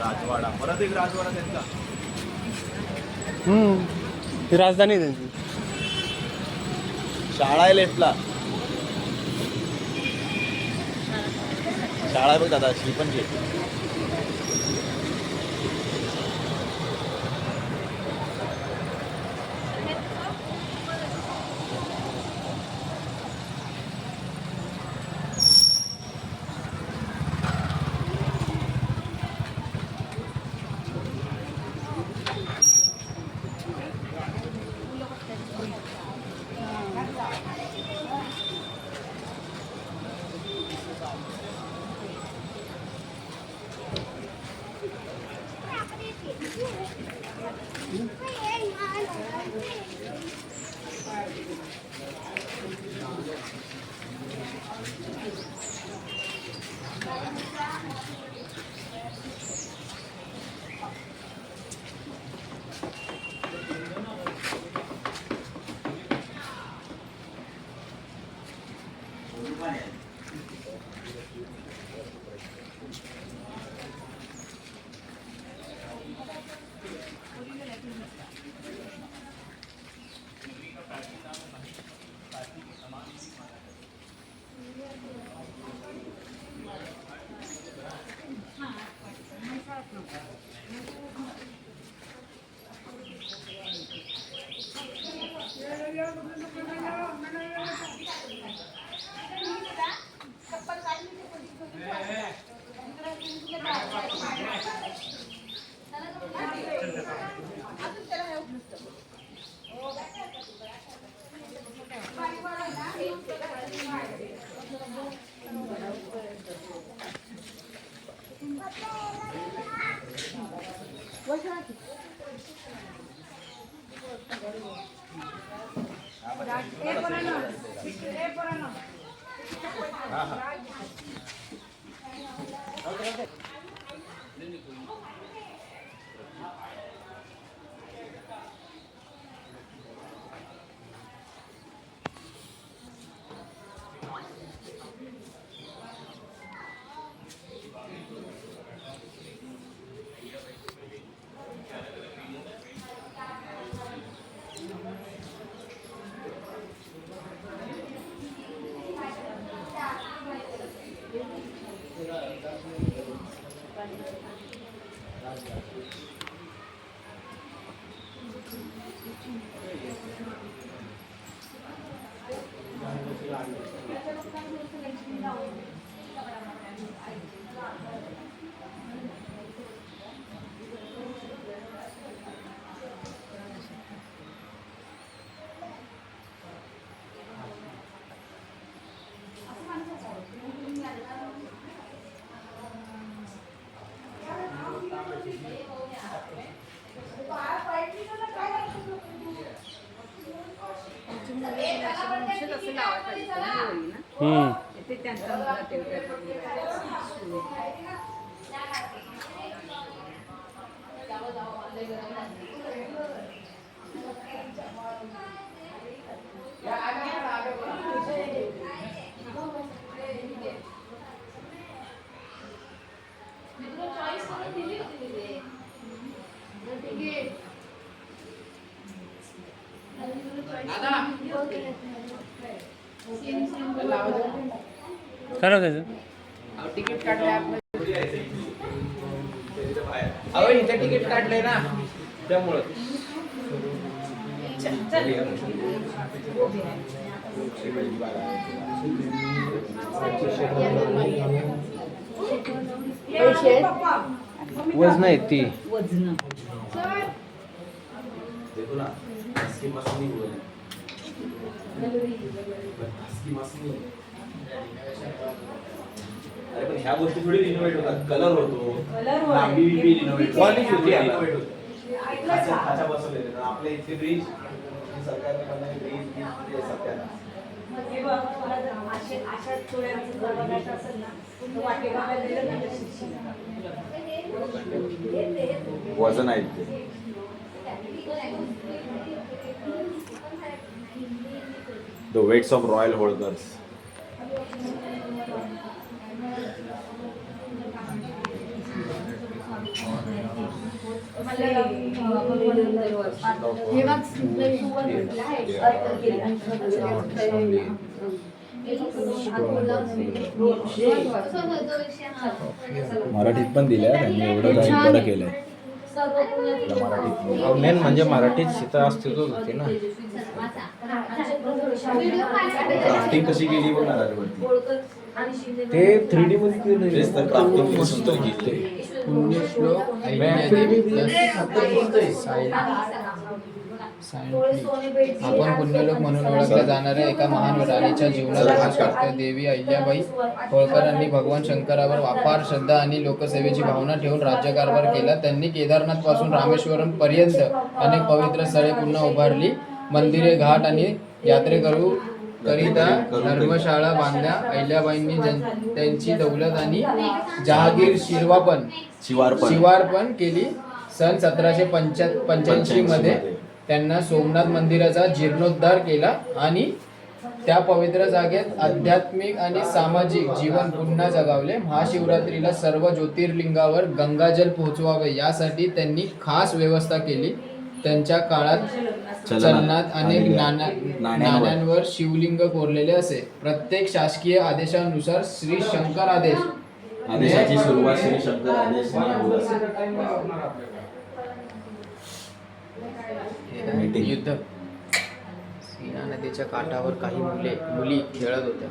राजवाडा, परत एक राजवाडा त्यांचा. ही राजधानी आहे त्यांची. शाळा आहे लेफ्टला. शाळा बघ दादा, श्रीपंची. काय नाव त्याचं? तिकीट काढलंय अहो इथे तिकीट काढलंय ना त्यामुळं. वजन आहे ती. वजन अरे पण ह्या गोष्टी थोडी रिनोव्हेट होतात. कलर होतो, लांबी रिनोव्हेट होते, खाचा बसवले. आपल्या इथे ब्रिज सरकारने बनवले ब्रिज सत्याना. वजन आहेत ते. The weights of royal holders. मराठीत पण दिल्या त्यांनी, एवढं काही बरं केलंय मराठीत. मेन म्हणजे मराठीत सीता अस्तित्व होती ना. क्राफ्टिंग कशी केली बघ ना राजवरती. ते 3D मध्ये केलं. तेच तर क्राफ्टिंग किती सुंदर केली. पुण्यश्लोक अहिल्यादेवी प्लस आपण पुण्यलोक म्हणून ओळखल्या जाणाऱ्या एका महान राणीच्या जीवनाचा भाग करतो. देवी अहिल्याबाई होळकरांनी भगवान शंकरावर अपार श्रद्धा आणि लोकसेवेची भावना ठेवून राज्यकारभार केला. त्यांनी केदारनाथ पासून रामेश्वरम पर्यंत अनेक पवित्र स्थळे पुन्हा उभारली. मंदिरे, घाट आणि यात्रेकरू करिता धर्मशाळा बांधल्या. अहिल्याबाईंनी त्यांची दौलत आणि जहागीर शिवारपण केली. सन 1785 मध्ये त्यांना सोमनाथ मंदिराचा जीर्णोद्धार केला आणि त्या पवित्र जागेत आध्यात्मिक आणि सामाजिक जीवन पुन्हा जगावले. महाशिवरात्रीला सर्व ज्योतिर्लिंगावर गंगाजल पोहोचवावे यासाठी त्यांनी खास व्यवस्था केली. त्यांच्या काळात चलनात अनेक नाण्यांवर शिवलिंग कोरलेले असे. प्रत्येक शासकीय आदेशानुसार श्री शंकर आदेशाची सुरुवात श्री शंकर आदेश युद्ध. सीना नदीच्या काठावर काही मुली खेळत होत्या.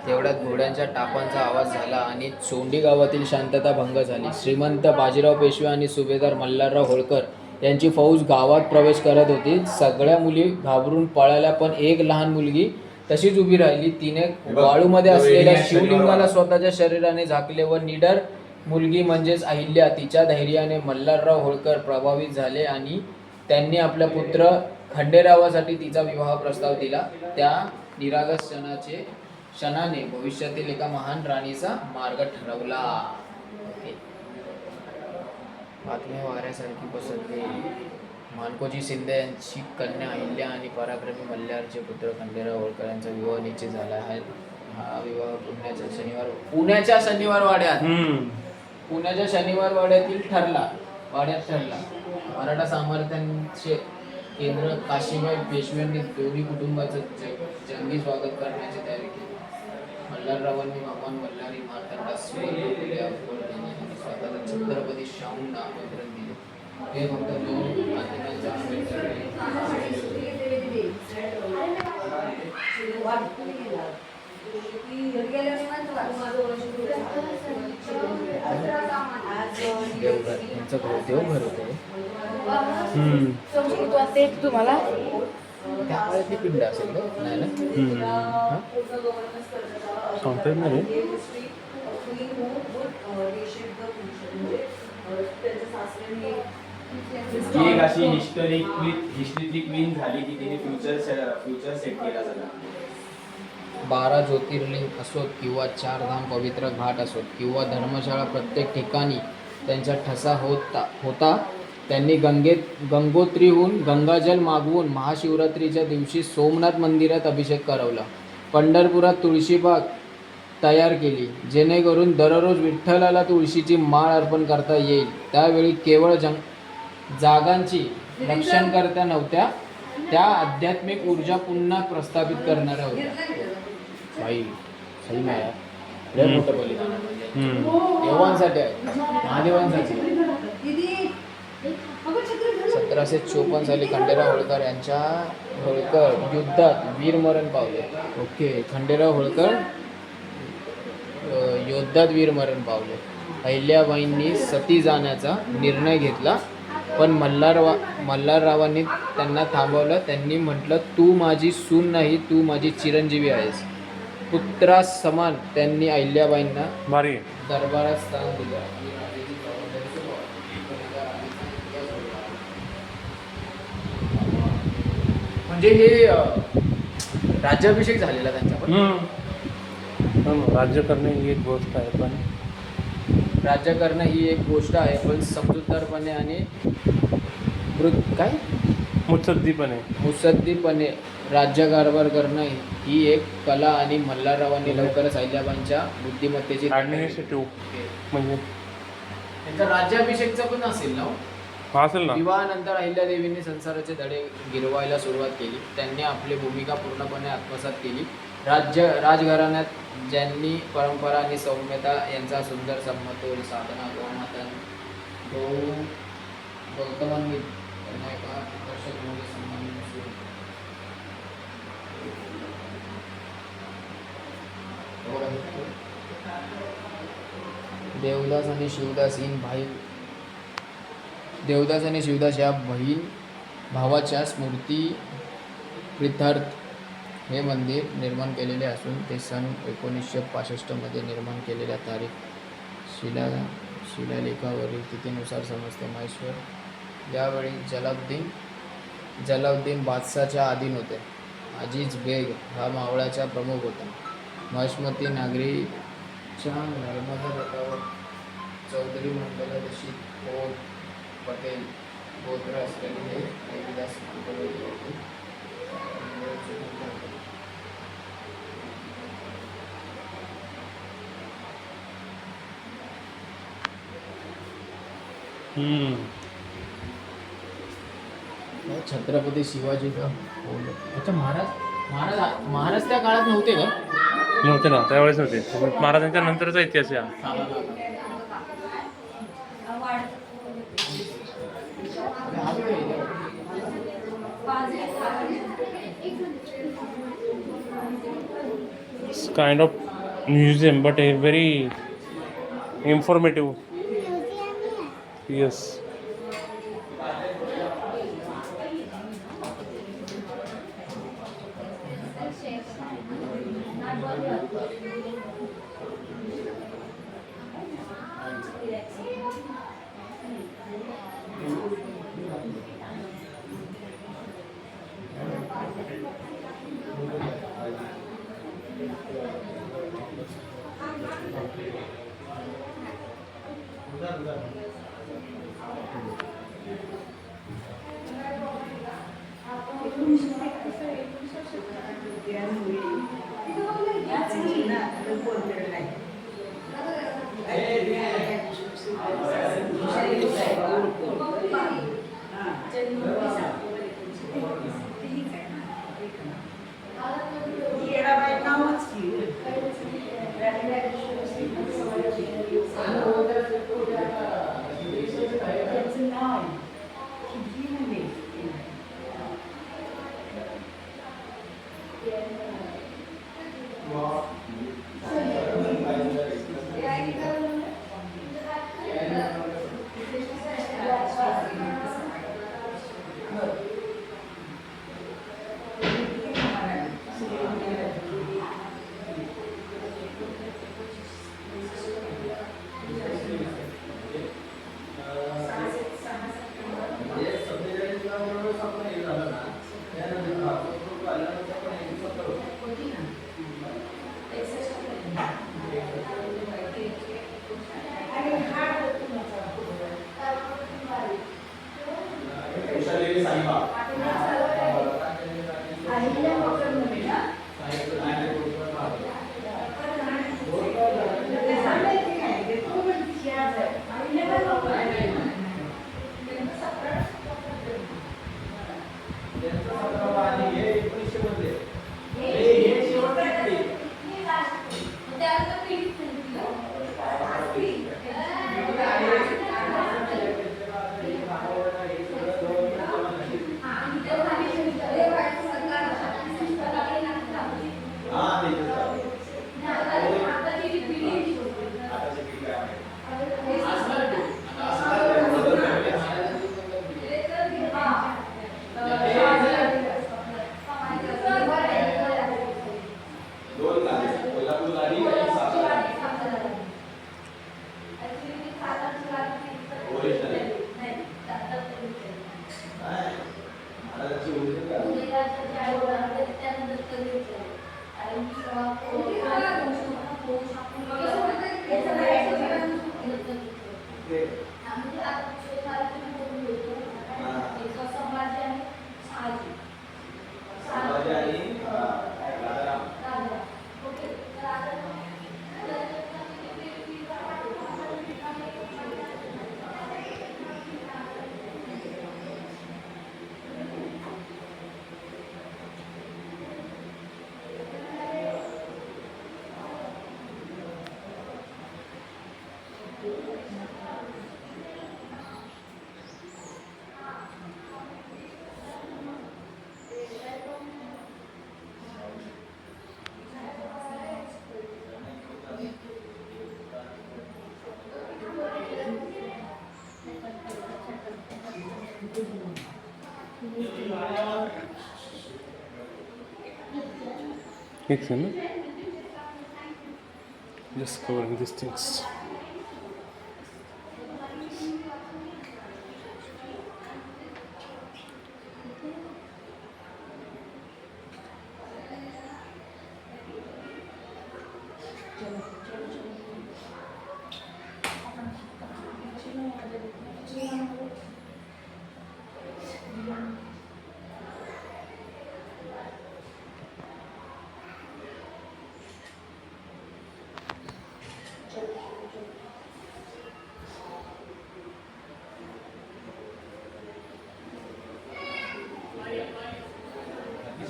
तेवढ्यात घोड्यांच्या टापांचा आवाज झाला आणि चोंडी गावातील शांतता भंग झाली. श्रीमंत बाजीराव पेशवे आणि सुभेदार मल्हारराव होळकर यांची फौज गावात प्रवेश करत होती. सगळ्या मुली घाबरून पळाल्या, पण एक लहान मुलगी तशीच उभी राहिली. तिने वाळूमध्ये असलेल्या शिवलिंगाला स्वतःच्या शरीराने झाकले व निडर मुलगी म्हणजेच अहिल्या, तिच्या धैर्याने मल्हारराव होळकर प्रभावित झाले आणि त्यांनी आपल्या पुत्र खंडेरावासाठी तिचा विवाह प्रस्ताव दिला. त्या निरागस क्षणाने भविष्यातील एका महान राणीचा मार्ग ठरवला. बातम्या वाऱ्यासारखी पसरली. मानकोजी शिंदे यांची कन्या अहिल्या आणि पराक्रमी मल्हारचे पुत्र खंडेराव होळकर यांचा विवाह निश्चित झाला आहे. हा विवाह पुण्याच्या शनिवार वाड्यातील ठरला. मराठा सामर्थ्यांचे केंद्र काशीबाई पेशव्यांनी दोन्ही कुटुंबाचं जंगी स्वागत करण्याची तयारी केली. मल्हाररावांनी भगवान मल्हारी मार्तंडा स्वतःला छत्रपती शाहूंना आमंत्रण दिले. हे फक्त दोन देवघर यांचं देवघर होतं. तुम्हाला त्यावेळेतली पिंड असेल ना? नाही ना? सांगता येत नाही. ती एक अशी हिस्ट्रीतली क्वीन झाली की तिने फ्युचर सेट केला सगळा. 12 ज्योतिर्लिंग असोत किंवा 4 धाम पवित्र घाट असोत किंवा धर्मशाळा, प्रत्येक ठिकाणी त्यांचा ठसा होता. त्यांनी गंगोत्रीहून गंगाजल मागवून महाशिवरात्रीच्या दिवशी सोमनाथ मंदिरात अभिषेक करवला. पंढरपुरात तुळशीबाग तयार केली, जेणेकरून दररोज विठ्ठलाला तुळशीची माळ अर्पण करता येईल. त्यावेळी केवळ जागांची रक्षणकर्त्या नव्हत्या, त्या आध्यात्मिक ऊर्जा पुन्हा प्रस्थापित करणाऱ्या होत्या. भाई सही नाही यार, लय मोठं बलिदान आहे. देवांसाठी आहे, महादेवांसाठी. 1754 साली खंडेराव होळकर युद्धात वीरमरण पावले. खंडेराव होळकर युद्धात वीरमरण पावले. अहिल्याबाईंनी सती जाण्याचा निर्णय घेतला, पण मल्हाररावांनी त्यांना थांबवलं. त्यांनी म्हटलं, तू माझी सून नाही, तू माझी चिरंजीवी आहेस. पुत्रास समान त्यांनी अहिल्याबाईंना दरबारात स्थान दिलं. म्हणजे हे राज्याभिषेक झालेला त्यांचा. पण राज्य करणे ही एक गोष्ट आहे, पण समजूतदारपणे आणि मुत्सद्दीपणे राज्यकारभार करणं ही एक कला. आणि मल्हाररावांनी लवकरच अहिल्याबाईंच्या बुद्धिमत्तेची ॲडमिनिस्ट्रेटिव्ह म्हणजे त्यांचा राज्याभिषेकचा पण असेल ना. हा असेल ना. विवाहानंतर अहिल्यादेवींनी संसाराचे धडे गिरवायला सुरुवात केली. त्यांनी आपली भूमिका पूर्णपणे आत्मसात केली. राजघराण्यात ज्यांनी परंपरा आणि सौम्यता यांचा सुंदर समतोल साधना गौतमान्वित त्यांना एका दर्शकमध्ये सन्मानित सुरू. देवदास आणि शिवदास या बहीण भावाच्या स्मृती प्रित्यर्थ हे मंदिर निर्माण केलेले असून ते सन 1965 मध्ये निर्माण केलेल्या तारीख शिलालेखावरील तिथीनुसार समजते. महेश्वर यावेळी जलाउद्दीन बादशाहच्या अधीन होते. अजीज बेग हा मावळ्याचा प्रमुख होता. महेश्मती नागरीच्या नर्मदा तटावर चौधरी मंडल रशीद खोत पटेल गोत्र असलेले हे देवीदास मंडळ होते. छत्रपती शिवाजी का अच्छा महाराज त्या काळात नव्हते का? नव्हते ना, त्यावेळेस नव्हते. महाराजांच्या नंतरचा इतिहास आहे हा. It's kind of museum, but a very informative. Yes. Makes sense, no? Just covering these things.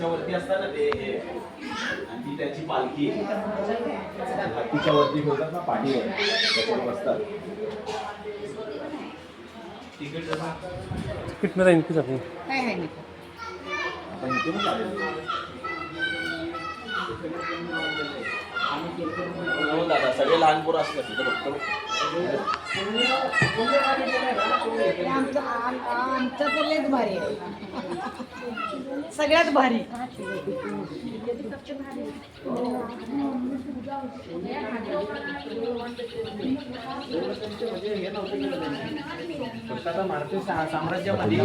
वरती असतात ना ते हे, आणि ती त्याची पालखी हत्तीच्या वरती होतात ना पाठीवर, त्याच्यावर बसतात. तिकीट कितना इनकी जाते हैं? आपण इथून चालेल. हो दादा, सगळे लहान पोरं असतात तिथं फक्त. आमचं तर लयच भारी आहे. सगळ्यात भारी. आता भारतीय साम्राज्यामध्ये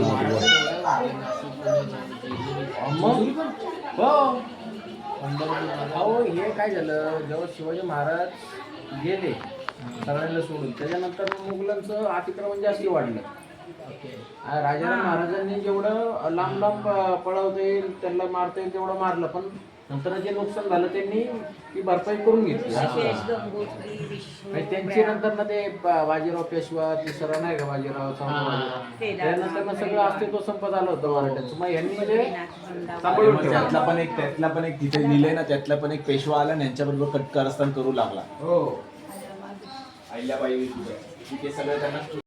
हो हे काय झालं, जेव्हा शिवाजी महाराज गेले सगळ्यांना सोडून, त्याच्यानंतर मुघलांचं अतिक्रमण जास्ती वाढलं. राजाराम महाराजांनी जेवढं लांब लांब पळवता येईल, त्यांना मारता येईल तेवढं मारलं, पण नंतर जे नुकसान झालं त्यांनी ती भरपाई करून घेतली. त्यांची नंतर ना ते बाजीराव पेशवा, तिसरा नाही का बाजीराव, त्यानंतर ना सगळं अस्तित्व संपत आलं होतं मराठ्यांचं. मग यांनी म्हणजे सांभाळून ठेवलं. त्यातला पण एक तिथे लिहिलंय ना, त्यातला पण एक पेशवा आला आणि यांच्याबरोबर कारस्थान करू लागला. हो अहिल्याबाई तिथे सगळं त्यांना